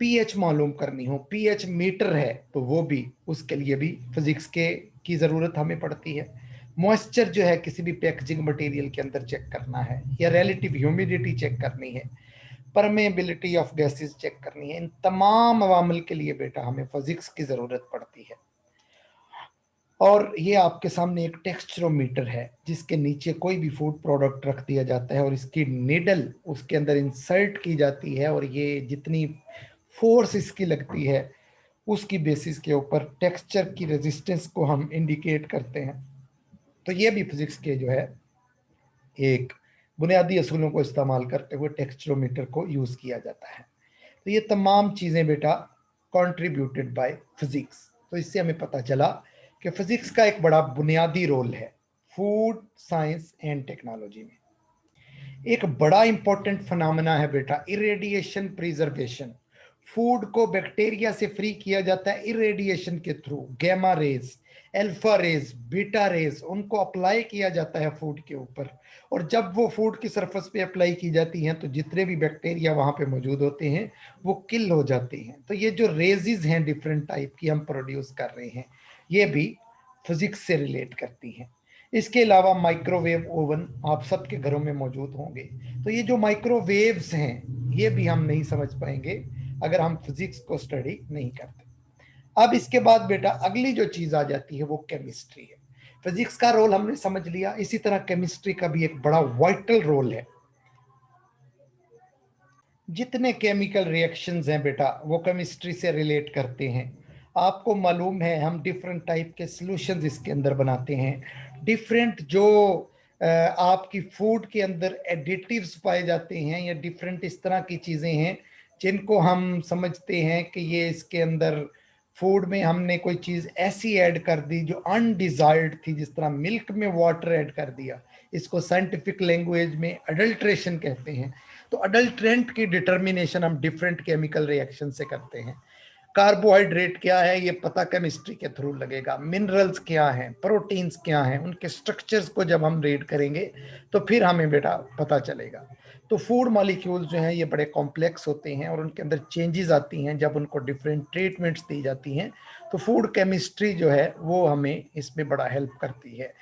पीएच मालूम करनी हो, पीएच मीटर है तो वो भी, उसके लिए भी फिजिक्स के की ज़रूरत हमें पड़ती है। मॉइस्चर जो है किसी भी पैकेजिंग मटेरियल के अंदर चेक करना है, या रिलेटिव ह्यूमिडिटी चेक करनी है, परमेबिलिटी ऑफ गैसेस चेक करनी है, इन तमाम अवामिल के लिए बेटा हमें फिजिक्स की ज़रूरत पड़ती है। और ये आपके सामने एक टेक्सचरोमीटर है जिसके नीचे कोई भी फूड प्रोडक्ट रख दिया जाता है और इसकी नीडल उसके अंदर इंसर्ट की जाती है, और ये जितनी फोर्स इसकी लगती है उसकी बेसिस के ऊपर टेक्सचर की रेजिस्टेंस को हम इंडिकेट करते हैं। तो ये भी फिजिक्स के जो है एक बुनियादी असूलों को इस्तेमाल करते हुए टेक्सचरोमीटर को यूज किया जाता है। तो ये तमाम चीजें बेटा कंट्रीब्यूटेड बाय फिजिक्स। तो इससे हमें पता चला कि फिजिक्स का एक बड़ा बुनियादी रोल है फूड साइंस एंड टेक्नोलॉजी में। एक बड़ा इंपॉर्टेंट फिनोमेना है बेटा इरेडिएशन प्रिजर्वेशन। फूड को बैक्टीरिया से फ्री किया जाता है इरेडिएशन के through, gamma rays, alpha rays, beta rays, उनको अप्लाई किया जाता है फूड के ऊपर। और जब वो फूड की सरफेस पे अप्लाई की जाती हैं तो जितने भी बैक्टीरिया वहां पे मौजूद होते हैं वो किल हो जाते हैं। तो ये जो रेजिज हैं डिफरेंट टाइप की हम प्रोड्यूस कर रहे हैं, ये भी फिजिक्स से रिलेट करती हैं। इसके अलावा माइक्रोवेव ओवन आप सबके घरों में मौजूद होंगे। तो ये जो माइक्रोवेव्स हैं ये भी हम नहीं समझ पाएंगे अगर हम फिजिक्स को स्टडी नहीं करते। अब इसके बाद बेटा अगली जो चीज आ जाती है वो केमिस्ट्री है। फिजिक्स का रोल हमने समझ लिया, इसी तरह केमिस्ट्री का भी एक बड़ा वाइटल रोल है। जितने केमिकल रिएक्शंस हैं बेटा वो केमिस्ट्री से रिलेट करते हैं। आपको मालूम है हम डिफरेंट टाइप के सॉल्यूशंस इसके अंदर बनाते हैं। डिफरेंट जो आपकी फूड के अंदर एडिटिव्स पाए जाते हैं या डिफरेंट इस तरह की चीज़ें हैं जिनको हम समझते हैं कि ये इसके अंदर फूड में हमने कोई चीज़ ऐसी ऐड कर दी जो अनडिजायर्ड थी, जिस तरह मिल्क में वाटर ऐड कर दिया, इसको साइंटिफिक लैंग्वेज में अडल्ट्रेशन कहते हैं। तो अडल्ट्रेंट की डिटर्मिनेशन हम डिफरेंट केमिकल रिएक्शन से करते हैं। कार्बोहाइड्रेट क्या है ये पता केमिस्ट्री के थ्रू लगेगा, मिनरल्स क्या हैं, प्रोटीन्स क्या हैं, उनके स्ट्रक्चर्स को जब हम रीड करेंगे तो फिर हमें बेटा पता चलेगा। तो फूड मॉलिक्यूल्स जो हैं ये बड़े कॉम्प्लेक्स होते हैं और उनके अंदर चेंजेस आती हैं जब उनको डिफरेंट ट्रीटमेंट्स दी जाती हैं। तो फूड केमिस्ट्री जो है वो हमें इसमें बड़ा हेल्प करती है।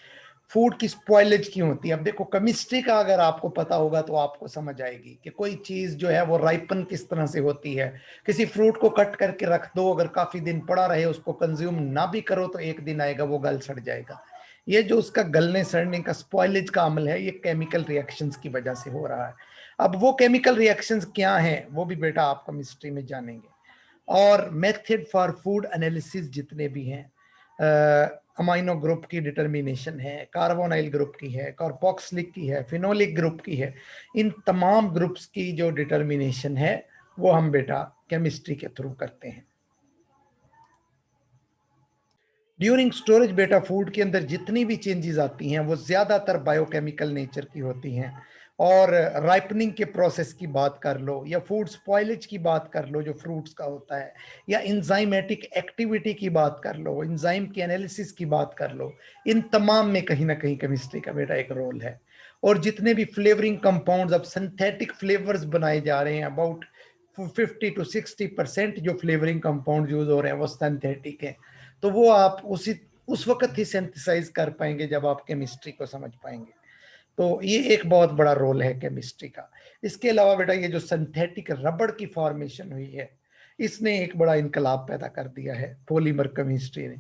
फूड की स्पॉइलेज क्यों होती है? अब देखो केमिस्ट्री का अगर आपको पता होगा तो आपको समझ आएगी कि कोई चीज जो है वो राइपन किस तरह से होती है। किसी फ्रूट को कट करके रख दो, अगर काफी दिन पड़ा रहे, उसको कंज्यूम ना भी करो तो एक दिन आएगा वो गल सड़ जाएगा। ये जो उसका गलने सड़ने का स्पॉइलेज का अमल है ये केमिकल रिएक्शंस की वजह से हो रहा है। अब वो केमिकल रिएक्शंस क्या हैं वो भी बेटा आप केमिस्ट्री में जानेंगे। और मेथड फॉर फूड एनालिसिस जितने भी हैं, अमाइनो ग्रुप की डिटर्मिनेशन है, कार्बोनाइल ग्रुप की है, कार्बोक्सिलिक की है, फिनोलिक ग्रुप की है, इन तमाम ग्रुप्स की जो डिटर्मिनेशन है वो हम बेटा केमिस्ट्री के थ्रू करते हैं। ड्यूरिंग स्टोरेज बेटा फूड के अंदर जितनी भी चेंजेस आती हैं वो ज्यादातर बायोकेमिकल नेचर की होती हैं। और राइपनिंग के प्रोसेस की बात कर लो या फूड स्पॉइलेज की बात कर लो जो फ्रूट्स का होता है, या इंजाइमेटिक एक्टिविटी की बात कर लो, इंजाइम की एनालिसिस की बात कर लो, इन तमाम में कहीं ना कहीं केमिस्ट्री का बेटा एक रोल है। और जितने भी फ्लेवरिंग कंपाउंड्स, अब सिंथेटिक फ्लेवर्स बनाए जा रहे हैं, अबाउट 50 to 60% जो फ्लेवरिंग कंपाउंड यूज हो रहे हैं वो सिंथेटिक है। तो वो आप उस वक्त ही सिंथेसाइज कर पाएंगे जब आप केमिस्ट्री को समझ पाएंगे। तो ये एक बहुत बड़ा रोल है केमिस्ट्री का। इसके अलावा बेटा ये जो सिंथेटिक रबड़ की फॉर्मेशन हुई है इसने एक बड़ा इनकलाब पैदा कर दिया है पॉलीमर केमिस्ट्री ने।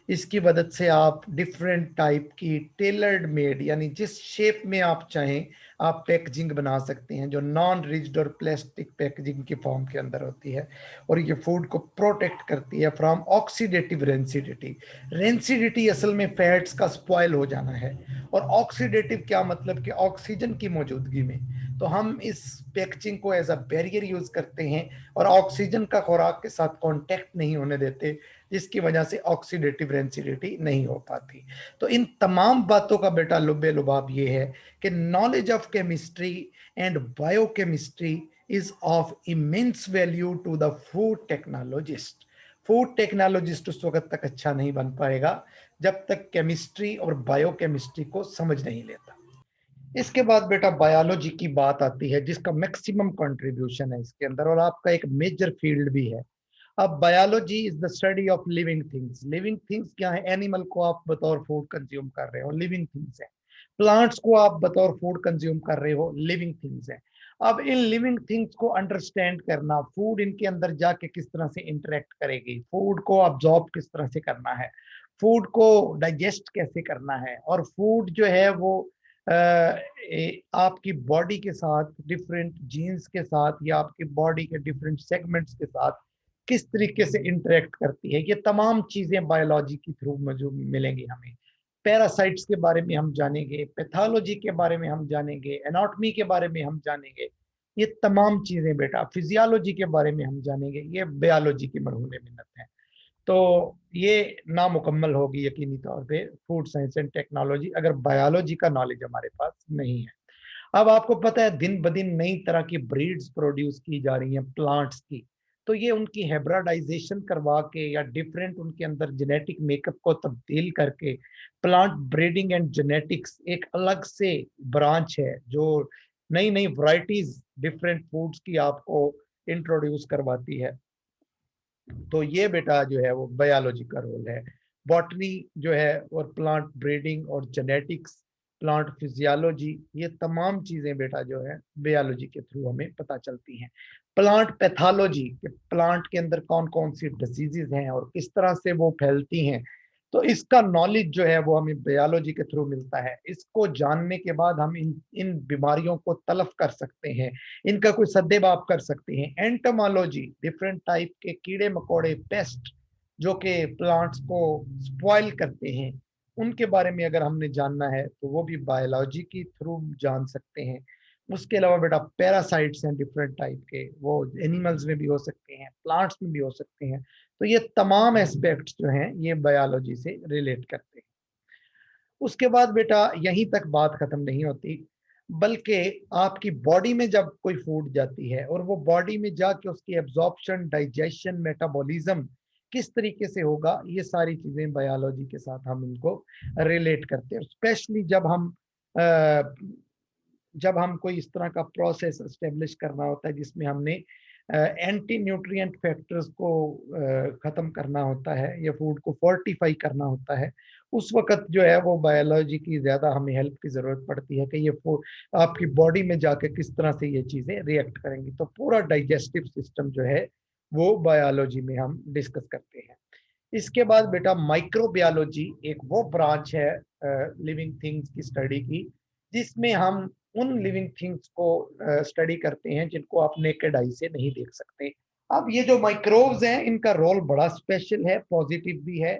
इसकी मदद से आप डिफरेंट टाइप की टेलर्ड मेड, यानी जिस शेप में आप चाहें आप पैकेजिंग बना सकते हैं जो नॉन रिजिड और प्लास्टिक पैकेजिंग की फॉर्म के अंदर होती है। और ये फूड को प्रोटेक्ट करती है फ्रॉम ऑक्सीडेटिव रेंसिडिटी। रेंसिडिटी असल में फैट्स का स्पॉइल हो जाना है, और ऑक्सीडेटिव क्या मतलब कि ऑक्सीजन की मौजूदगी में। तो हम इस पैकेजिंग को एज अ बैरियर यूज करते हैं और ऑक्सीजन का खुराक के साथ कांटेक्ट नहीं होने देते, जिसकी वजह से ऑक्सीडेटिव रेंसिडिटी नहीं हो पाती। तो इन तमाम बातों का बेटा लुबे लुबाब ये है कि knowledge of chemistry and biochemistry is of immense value to the food technologist. Food technologist उस वक्त तक अच्छा नहीं बन पाएगा जब तक केमिस्ट्री और बायोकेमिस्ट्री को समझ नहीं लेता। इसके बाद बेटा बायोलॉजी की बात आती है, जिसका मैक्सिमम कंट्रीब्यूशन है इसके अंदर और आपका एक मेजर फील्ड भी है। अब biology is the study of living things. Living things क्या है? एनिमल को आप बतौर फूड कंज्यूम कर रहे हो, लिविंग थिंग्स है। प्लांट्स को आप बतौर फूड कंज्यूम कर रहे हो, लिविंग थिंग्स है। अब इन लिविंग थिंग्स को अंडरस्टैंड करना, फूड इनके अंदर जाके किस तरह से इंटरेक्ट करेगी, फूड को ऑब्जॉर्ब किस तरह से करना है, फूड को डाइजेस्ट कैसे करना है, और फूड जो है वो आपकी बॉडी के साथ, डिफरेंट जीन्स के साथ या आपकी बॉडी के डिफरेंट सेगमेंट्स के साथ किस तरीके से इंटरेक्ट करती है, ये तमाम चीजें बायोलॉजी के थ्रू मौजूद मिलेंगी हमें। पैरासाइट्स के बारे में हम जानेंगे, पैथोलॉजी के बारे में हम जानेंगे, एनाटॉमी के बारे में हम जानेंगे। ये तमाम चीजें बेटा, फिजियोलॉजी के बारे में हम जानेंगे। ये बायोलॉजी की मरहूम मिन्नत है। तो ये नामुकम्मल होगी यकीनी तौर पे फूड साइंस एंड टेक्नोलॉजी अगर बायोलॉजी का नॉलेज हमारे पास नहीं है। अब आपको पता है दिन ब दिन नई तरह की ब्रीड्स प्रोड्यूस की जा रही हैं प्लांट्स की। तो ये उनकी हेब्राडाइजेशन करवा के या डिफरेंट उनके अंदर जेनेटिक मेकअप को तब्दील करके प्लांट ब्रीडिंग एंड जेनेटिक्स एक अलग से ब्रांच है जो नई नई वैरायटीज डिफरेंट फूड्स की आपको इंट्रोड्यूस करवाती है। तो ये बेटा जो है वो बायोलॉजी का रोल है। बॉटनी जो है और प्लांट ब्रीडिंग और जेनेटिक्स, प्लांट फिजियोलॉजी, ये तमाम चीजें बेटा जो है बायोलॉजी के थ्रू हमें पता चलती हैं। प्लांट पैथोलॉजी के प्लांट के अंदर कौन कौन सी डिजीजेज हैं और किस तरह से वो फैलती हैं, तो इसका नॉलेज जो है वो हमें बायोलॉजी के थ्रू मिलता है। इसको जानने के बाद हम इन इन बीमारियों को तलफ कर सकते हैं, इनका कोई सद्देबाप कर सकते हैं। एंटोमोलॉजी, डिफरेंट टाइप के कीड़े मकोड़े, पेस्ट जो कि प्लांट्स को स्पॉइल करते हैं, उनके बारे में अगर हमने जानना है तो वो भी बायोलॉजी के थ्रू जान सकते हैं। उसके अलावा बेटा पैरासाइट्स हैं डिफरेंट टाइप के, वो एनिमल्स में भी हो सकते हैं, प्लांट्स में भी हो सकते हैं। तो ये तमाम एस्पेक्ट्स जो हैं ये बायोलॉजी से रिलेट करते हैं। उसके बाद बेटा यहीं तक बात खत्म नहीं होती, बल्कि आपकी बॉडी में जब कोई फूड जाती है और वो बॉडी में जाके उसकी एब्जॉर्प्शन, डाइजेशन, मेटाबॉलिज्म किस तरीके से होगा, ये सारी चीजें बायोलॉजी के साथ हम इनको रिलेट करते हैं। स्पेशली जब हम कोई इस तरह का प्रोसेस एस्टेब्लिश करना होता है जिसमें हमने एंटी न्यूट्रिएंट फैक्टर्स को खत्म करना होता है या फूड को फोर्टिफाई करना होता है, उस वक्त जो है वो बायोलॉजी की ज्यादा हमें हेल्प की जरूरत पड़ती है कि ये आपकी बॉडी में जाके किस तरह से ये चीजें रिएक्ट करेंगी। तो पूरा डाइजेस्टिव सिस्टम जो है वो बायोलॉजी में हम डिस्कस करते हैं। इसके बाद बेटा माइक्रोबायोलॉजी एक वो ब्रांच है लिविंग थिंग्स की स्टडी की, जिसमें हम उन लिविंग थिंग्स को स्टडी करते हैं जिनको आप नेकेड आई से नहीं देख सकते। अब ये जो माइक्रोब्स हैं इनका रोल बड़ा स्पेशल है, पॉजिटिव भी है,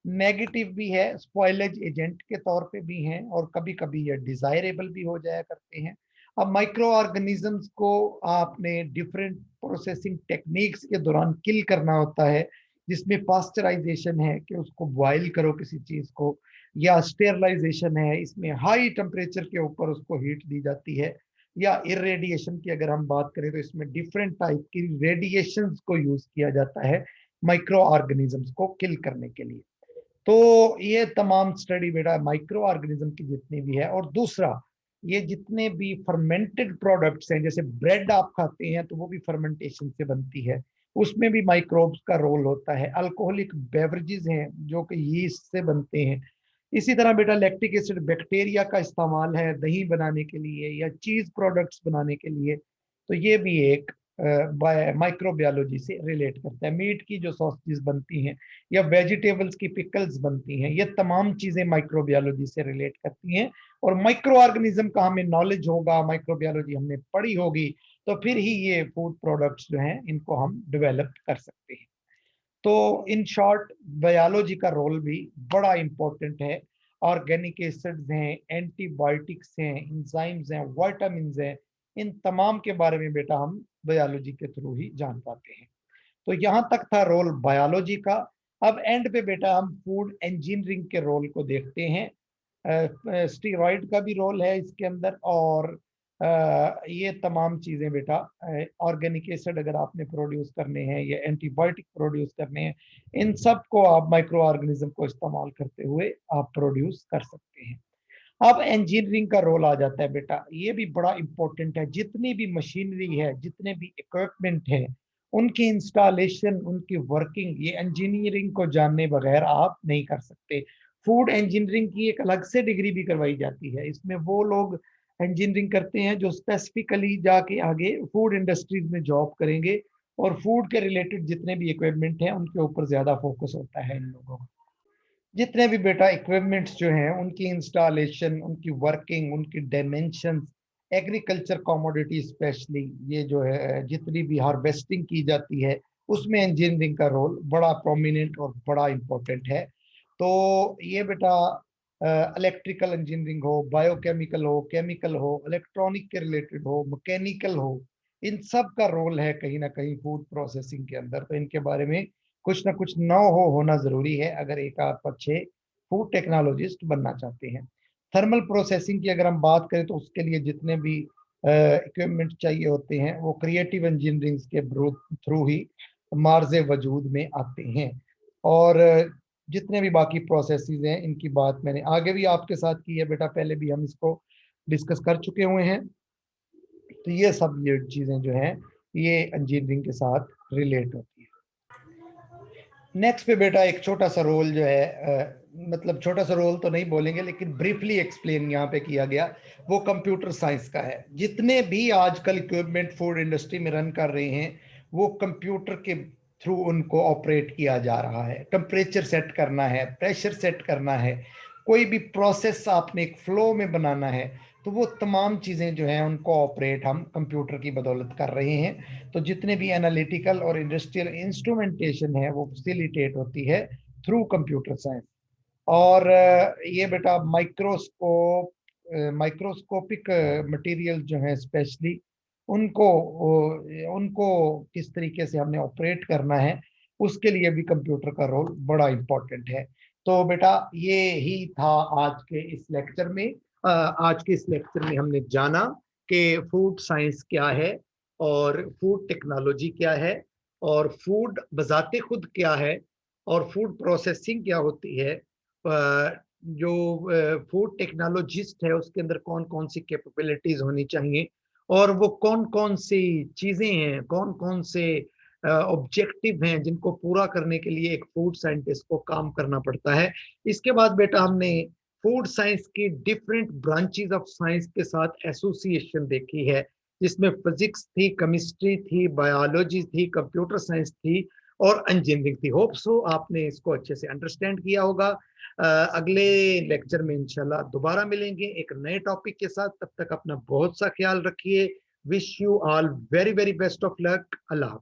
नेगेटिव भी है, स्पॉइलेज एजेंट के तौर पे भी हैं और कभी कभी ये डिजायरेबल भी हो जाया करते हैं। अब माइक्रो ऑर्गेनिजम्स को आपने डिफरेंट प्रोसेसिंग टेक्निक्स के दौरान किल करना होता है, जिसमें पास्चराइजेशन है कि उसको बॉइल करो किसी चीज को, या स्टेरलाइजेशन है, इसमें हाई टेम्परेचर के ऊपर उसको हीट दी जाती है, या इरेडिएशन की अगर हम बात करें तो इसमें डिफरेंट टाइप की रेडिएशंस को यूज किया जाता है माइक्रो ऑर्गेनिजम्स को किल करने के लिए। तो ये तमाम स्टडी बेटा माइक्रो ऑर्गेनिज्म की जितनी भी है। और दूसरा, ये जितने भी फर्मेंटेड प्रोडक्ट्स हैं, जैसे ब्रेड आप खाते हैं तो वो भी फर्मेंटेशन से बनती है, उसमें भी माइक्रोब्स का रोल होता है। अल्कोहलिक बेवरेजेस हैं जो कि यीस्ट से बनते हैं। इसी तरह बेटा लैक्टिक एसिड बैक्टीरिया का इस्तेमाल है दही बनाने के लिए या चीज प्रोडक्ट्स बनाने के लिए। तो ये भी एक माइक्रोबायोलॉजी से रिलेट करता है। मीट की जो सॉसेज बनती हैं या वेजिटेबल्स की पिकल्स बनती हैं, ये तमाम चीजें माइक्रोबायोलॉजी से रिलेट करती हैं। और माइक्रो ऑर्गेनिज्म का हमें नॉलेज होगा, माइक्रोबायोलॉजी हमने पढ़ी होगी, तो फिर ही ये फूड प्रोडक्ट्स जो हैं इनको हम डेवलप कर सकते हैं। तो इन शॉर्ट बायोलॉजी का रोल भी बड़ा इंपॉर्टेंट है। ऑर्गेनिक एसिड्स हैं, एंटीबायोटिक्स हैं, इंजाइम्स हैं, विटामिन्स हैं, इन तमाम के बारे में बेटा हम बायोलॉजी के थ्रू ही जान पाते हैं। तो यहाँ तक था रोल बायोलॉजी का। अब एंड पे बेटा हम फूड इंजीनियरिंग के रोल को देखते हैं। स्टीरॉइड का भी रोल है इसके अंदर, और ये तमाम चीज़ें बेटा, ऑर्गेनिक एसिड अगर आपने प्रोड्यूस करने हैं या एंटीबायोटिक प्रोड्यूस करने हैं, इन सब को आप माइक्रो ऑर्गेनिज्म को इस्तेमाल करते हुए आप प्रोड्यूस कर सकते हैं। अब इंजीनियरिंग का रोल आ जाता है बेटा, ये भी बड़ा इंपॉर्टेंट है। जितनी भी मशीनरी है, जितने भी इक्विपमेंट है, उनकी इंस्टॉलेशन, उनकी वर्किंग, ये इंजीनियरिंग को जानने बगैर आप नहीं कर सकते। फूड इंजीनियरिंग की एक अलग से डिग्री भी करवाई जाती है। इसमें वो लोग इंजीनियरिंग करते हैं जो स्पेसिफिकली जाके आगे फूड इंडस्ट्रीज में जॉब करेंगे, और फूड के रिलेटेड जितने भी इक्विपमेंट हैं उनके ऊपर ज्यादा फोकस होता है इन लोगों का। जितने भी बेटा इक्विपमेंट्स जो हैं, उनकी इंस्टॉलेशन, उनकी वर्किंग, उनकी डायमेंशंस, एग्रीकल्चर कमोडिटी स्पेशली, ये जो है जितनी भी हार्वेस्टिंग की जाती है, उसमें इंजीनियरिंग का रोल बड़ा प्रोमिनेंट और बड़ा इंपॉर्टेंट है। तो ये बेटा इलेक्ट्रिकल इंजीनियरिंग हो, बायोकेमिकल हो, केमिकल हो, इलेक्ट्रॉनिक के रिलेटेड हो, मैकेनिकल हो, इन सब का रोल है कहीं ना कहीं फूड प्रोसेसिंग के अंदर। तो इनके बारे में कुछ ना कुछ न होना जरूरी है अगर एक आप अच्छे फूड टेक्नोलॉजिस्ट बनना चाहते हैं। थर्मल प्रोसेसिंग की अगर हम बात करें तो उसके लिए जितने भी इक्विपमेंट चाहिए होते हैं वो क्रिएटिव इंजीनियरिंग के थ्रू ही मार्जे वजूद में आते हैं। और जितने भी बाकी प्रोसेसेस हैं इनकी बात मैंने आगे भी आपके साथ की है बेटा, पहले भी हम इसको डिस्कस कर चुके हुए हैं। तो ये सब ये चीजें जो हैं ये इंजीनियरिंग के साथ रिलेट होती है। नेक्स्ट पे बेटा एक छोटा सा रोल जो है, मतलब छोटा सा रोल तो नहीं बोलेंगे लेकिन ब्रीफली एक्सप्लेन यहाँ पे किया गया, वो कंप्यूटर साइंस का है। जितने भी आजकल इक्विपमेंट फूड इंडस्ट्री में रन कर रहे हैं वो कंप्यूटर के थ्रू उनको ऑपरेट किया जा रहा है। टेम्परेचर सेट करना है, प्रेशर सेट करना है, कोई भी प्रोसेस आपने एक फ्लो में बनाना है, तो वो तमाम चीज़ें जो हैं उनको ऑपरेट हम कंप्यूटर की बदौलत कर रहे हैं। तो जितने भी एनालिटिकल और इंडस्ट्रियल इंस्ट्रूमेंटेशन है वो फैसिलिटेट होती है थ्रू कंप्यूटर साइंस। और ये बेटा माइक्रोस्कोपिक मटेरियल जो है स्पेशली उनको उनको किस तरीके से हमने ऑपरेट करना है, उसके लिए भी कंप्यूटर का रोल बड़ा इंपॉर्टेंट है। तो बेटा ये ही था आज के इस लेक्चर में। आज के इस लेक्चर में हमने जाना कि फूड साइंस क्या है, और फूड टेक्नोलॉजी क्या है, और फूड बजाते खुद क्या है, और फूड प्रोसेसिंग क्या होती है। जो फूड टेक्नोलॉजिस्ट है उसके अंदर कौन कौन सी कैपेबिलिटीज होनी चाहिए, और वो कौन कौन सी चीजें हैं, कौन कौन से ऑब्जेक्टिव हैं जिनको पूरा करने के लिए एक फूड साइंटिस्ट को काम करना पड़ता है। इसके बाद बेटा हमने फूड साइंस की डिफरेंट ब्रांचेस ऑफ साइंस के साथ एसोसिएशन देखी है, जिसमें फिजिक्स थी, केमिस्ट्री थी, बायोलॉजी थी, कंप्यूटर साइंस थी, और इंजीनियरिंग थी। होप सो आपने इसको अच्छे से अंडरस्टैंड किया होगा। अगले लेक्चर में इंशाल्लाह दोबारा मिलेंगे एक नए टॉपिक के साथ। तब तक अपना बहुत सा ख्याल रखिए। Wish you all very very best of luck. Allah.